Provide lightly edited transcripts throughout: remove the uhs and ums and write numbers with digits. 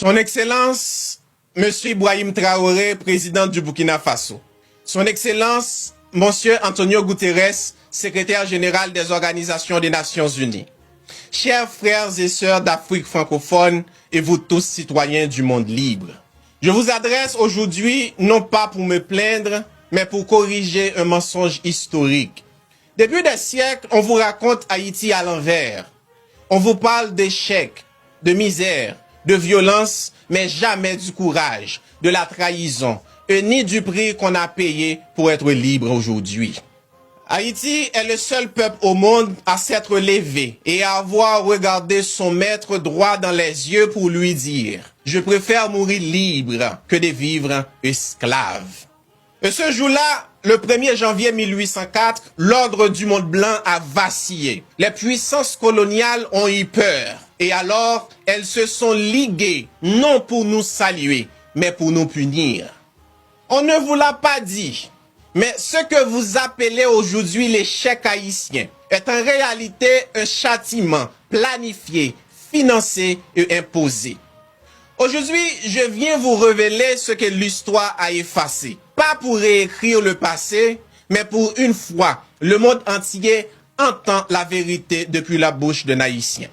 Son Excellence, Monsieur Ibrahim Traoré, président du Burkina Faso. Son Excellence, Monsieur Antonio Guterres, secrétaire général des Organisations des Nations Unies. Chers frères et sœurs d'Afrique francophone et vous tous citoyens du monde libre. Je vous adresse aujourd'hui non pas pour me plaindre, mais pour corriger un mensonge historique. Depuis des siècles, on vous raconte Haïti à l'envers. On vous parle d'échecs, de misère, de violence, mais jamais du courage, de la trahison, et ni du prix qu'on a payé pour être libre aujourd'hui. Haïti est le seul peuple au monde à s'être levé et à avoir regardé son maître droit dans les yeux pour lui dire « Je préfère mourir libre que de vivre esclave ». Et ce jour-là, le 1er janvier 1804, l'ordre du monde blanc a vacillé. Les puissances coloniales ont eu peur. Et alors, elles se sont liguées, non pour nous saluer, mais pour nous punir. On ne vous l'a pas dit, mais ce que vous appelez aujourd'hui l'échec haïtien est en réalité un châtiment planifié, financé et imposé. Aujourd'hui, je viens vous révéler ce que l'histoire a effacé. Pas pour réécrire le passé, mais pour une fois, le monde entier entend la vérité depuis la bouche d'un Haïtien.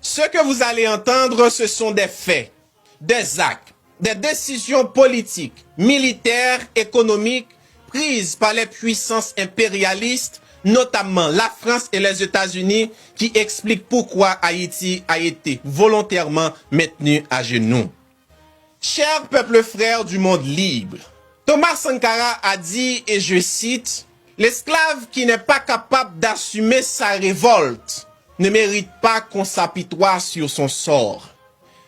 Ce que vous allez entendre, ce sont des faits, des actes, des décisions politiques, militaires, économiques, prises par les puissances impérialistes, notamment la France et les États-Unis, qui expliquent pourquoi Haïti a été volontairement maintenu à genoux. Chers peuples frères du monde libre, Thomas Sankara a dit, et je cite, « L'esclave qui n'est pas capable d'assumer sa révolte ne mérite pas qu'on s'apitoie sur son sort. »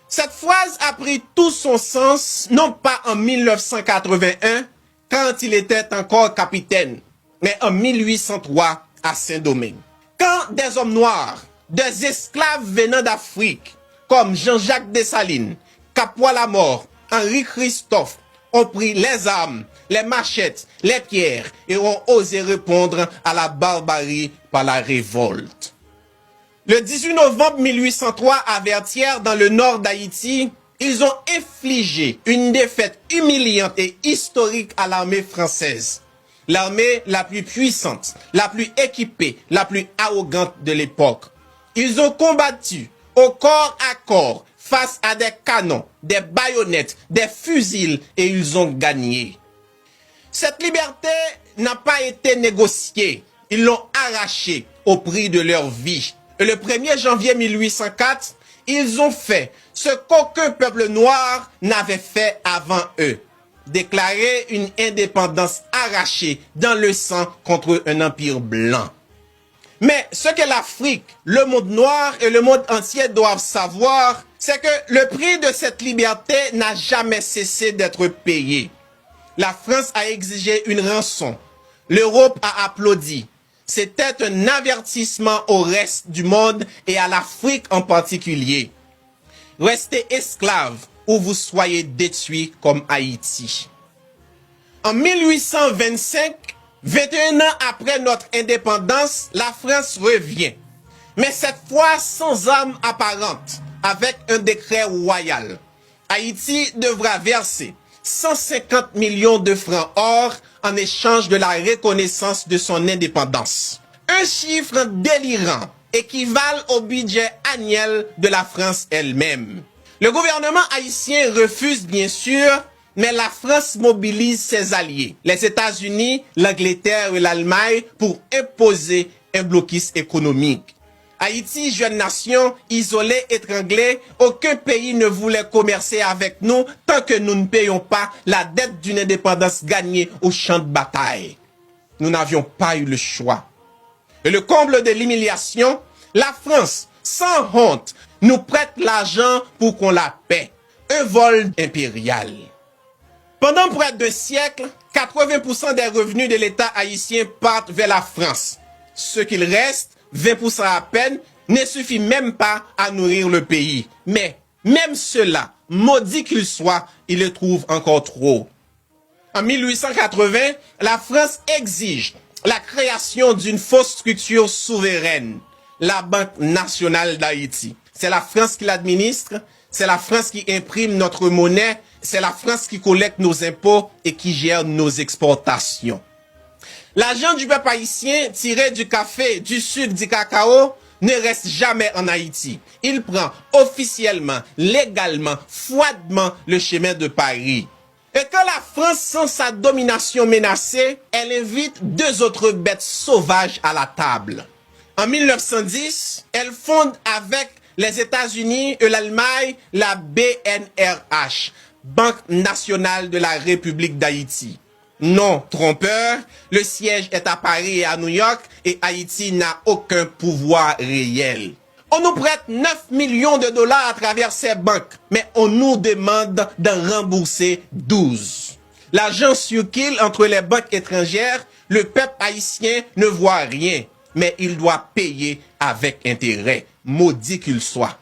Cette phrase a pris tout son sens, non pas en 1981, quand il était encore capitaine, mais en 1803 à Saint-Domingue. Quand des hommes noirs, des esclaves venant d'Afrique, comme Jean-Jacques Dessalines, Capois-Lamort, Henri Christophe, ont pris les armes, les machettes, les pierres et ont osé répondre à la barbarie par la révolte. Le 18 novembre 1803, à Vertières, dans le nord d'Haïti, ils ont infligé une défaite humiliante et historique à l'armée française. L'armée la plus puissante, la plus équipée, la plus arrogante de l'époque. Ils ont combattu au corps à corps face à des canons, des baïonnettes, des fusils et ils ont gagné. Cette liberté n'a pas été négociée. Ils l'ont arrachée au prix de leur vie. Et le 1er janvier 1804, ils ont fait ce qu'aucun peuple noir n'avait fait avant eux. Déclarer une indépendance arrachée dans le sang contre un empire blanc. Mais ce que l'Afrique, le monde noir et le monde entier doivent savoir, c'est que le prix de cette liberté n'a jamais cessé d'être payé. La France a exigé une rançon. L'Europe a applaudi. C'était un avertissement au reste du monde et à l'Afrique en particulier. Restez esclaves ou vous soyez détruits comme Haïti. En 1825, 21 ans après notre indépendance, la France revient. Mais cette fois sans armes apparentes, avec un décret royal. Haïti devra verser 150 millions de francs or en échange de la reconnaissance de son indépendance. Un chiffre délirant équivalent au budget annuel de la France elle-même. Le gouvernement haïtien refuse bien sûr, mais la France mobilise ses alliés, les États-Unis, l'Angleterre et l'Allemagne, pour imposer un blocus économique. Haïti, jeune nation, isolée, étranglée, aucun pays ne voulait commercer avec nous tant que nous ne payons pas la dette d'une indépendance gagnée au champ de bataille. Nous n'avions pas eu le choix. Et le comble de l'humiliation, la France, sans honte, nous prête l'argent pour qu'on la paie. Un vol impérial. Pendant près d'un siècle, 80% des revenus de l'État haïtien partent vers la France. Ce qu'il reste, 20% à peine, ne suffit même pas à nourrir le pays. Mais même cela, maudit qu'il soit, il le trouve encore trop. En 1880, la France exige la création d'une fausse structure souveraine, la Banque nationale d'Haïti. C'est la France qui l'administre, C'est la France qui imprime notre monnaie, c'est la France qui collecte nos impôts et qui gère nos exportations. L'argent du peuple haïtien tiré du café, du sucre, du cacao ne reste jamais en Haïti. Il prend officiellement, légalement, froidement le chemin de Paris. Et quand la France sent sa domination menacée, elle invite deux autres bêtes sauvages à la table. En 1910, elle fonde avec les États-Unis et l'Allemagne la BNRH, Banque nationale de la République d'Haïti. Non trompeur, le siège est à Paris et à New York et Haïti n'a aucun pouvoir réel. On nous prête 9 millions de dollars à travers ces banques, mais on nous demande d'en rembourser 12. L'argent circule entre les banques étrangères, le peuple haïtien ne voit rien, mais il doit payer avec intérêt, maudit qu'il soit.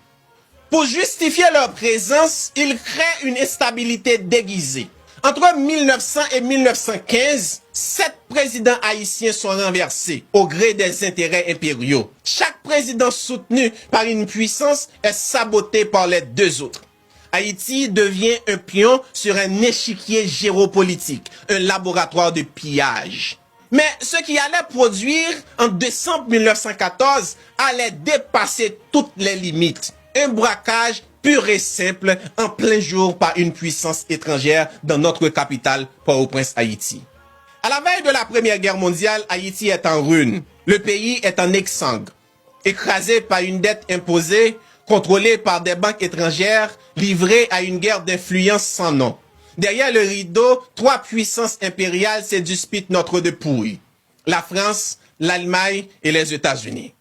Pour justifier leur présence, ils créent une instabilité déguisée. Entre 1900 et 1915, 7 présidents haïtiens sont renversés au gré des intérêts impériaux. Chaque président soutenu par une puissance est saboté par les deux autres. Haïti devient un pion sur un échiquier géopolitique, un laboratoire de pillage. Mais ce qui allait produire en décembre 1914 allait dépasser toutes les limites. Un braquage pur et simple en plein jour par une puissance étrangère dans notre capitale, Port-au-Prince, Haïti. À la veille de la Première Guerre mondiale, Haïti est en ruine. Le pays est en exsangue, écrasé par une dette imposée, contrôlée par des banques étrangères, livré à une guerre d'influence sans nom. Derrière le rideau, 3 puissances impériales se disputent notre dépouille. La France, l'Allemagne et les États-Unis.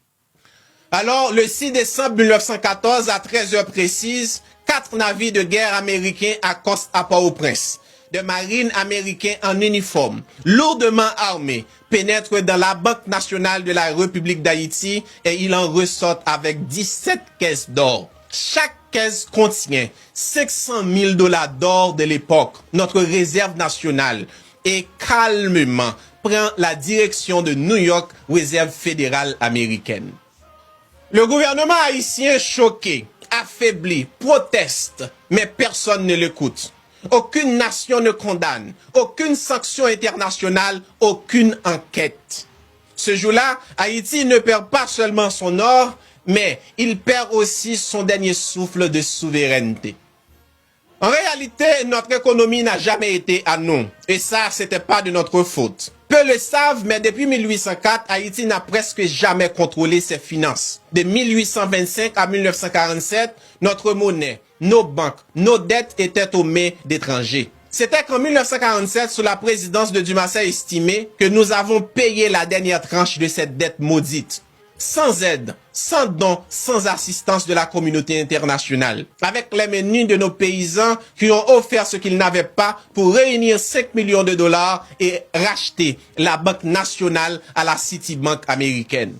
Alors, le 6 décembre 1914, à 13h précises, 4 navires de guerre américains accostent à Port-au-Prince. Des marines américains en uniforme, lourdement armés, pénètrent dans la Banque nationale de la République d'Haïti et ils en ressortent avec 17 caisses d'or. Chaque caisse contient 500 000 dollars d'or de l'époque, notre réserve nationale, et calmement prend la direction de New York, réserve fédérale américaine. Le gouvernement haïtien choqué, affaibli, proteste, mais personne ne l'écoute. Aucune nation ne condamne, aucune sanction internationale, aucune enquête. Ce jour-là, Haïti ne perd pas seulement son or, mais il perd aussi son dernier souffle de souveraineté. En réalité, notre économie n'a jamais été à nous, et ça, c'était pas de notre faute. Peu le savent, mais depuis 1804, Haïti n'a presque jamais contrôlé ses finances. De 1825 à 1947, notre monnaie, nos banques, nos dettes étaient aux mains d'étrangers. C'était qu'en 1947, sous la présidence de Dumassé estimé, que nous avons payé la dernière tranche de cette dette maudite. Sans aide, sans dons, sans assistance de la communauté internationale. Avec les menus de nos paysans qui ont offert ce qu'ils n'avaient pas pour réunir 5 millions de dollars et racheter la Banque nationale à la Citibank américaine.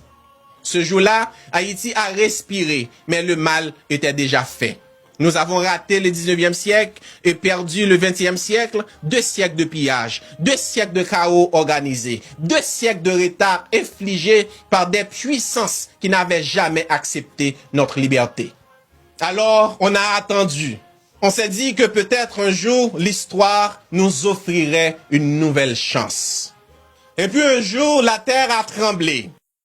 Ce jour-là, Haïti a respiré, mais le mal était déjà fait. Nous avons raté le 19e siècle et perdu le 20e siècle, 2 siècles de pillage, 2 siècles de chaos organisé, 2 siècles de retard infligés par des puissances qui n'avaient jamais accepté notre liberté. Alors, on a attendu. On s'est dit que peut-être un jour, l'histoire nous offrirait une nouvelle chance. Et puis un jour, la terre a tremblé.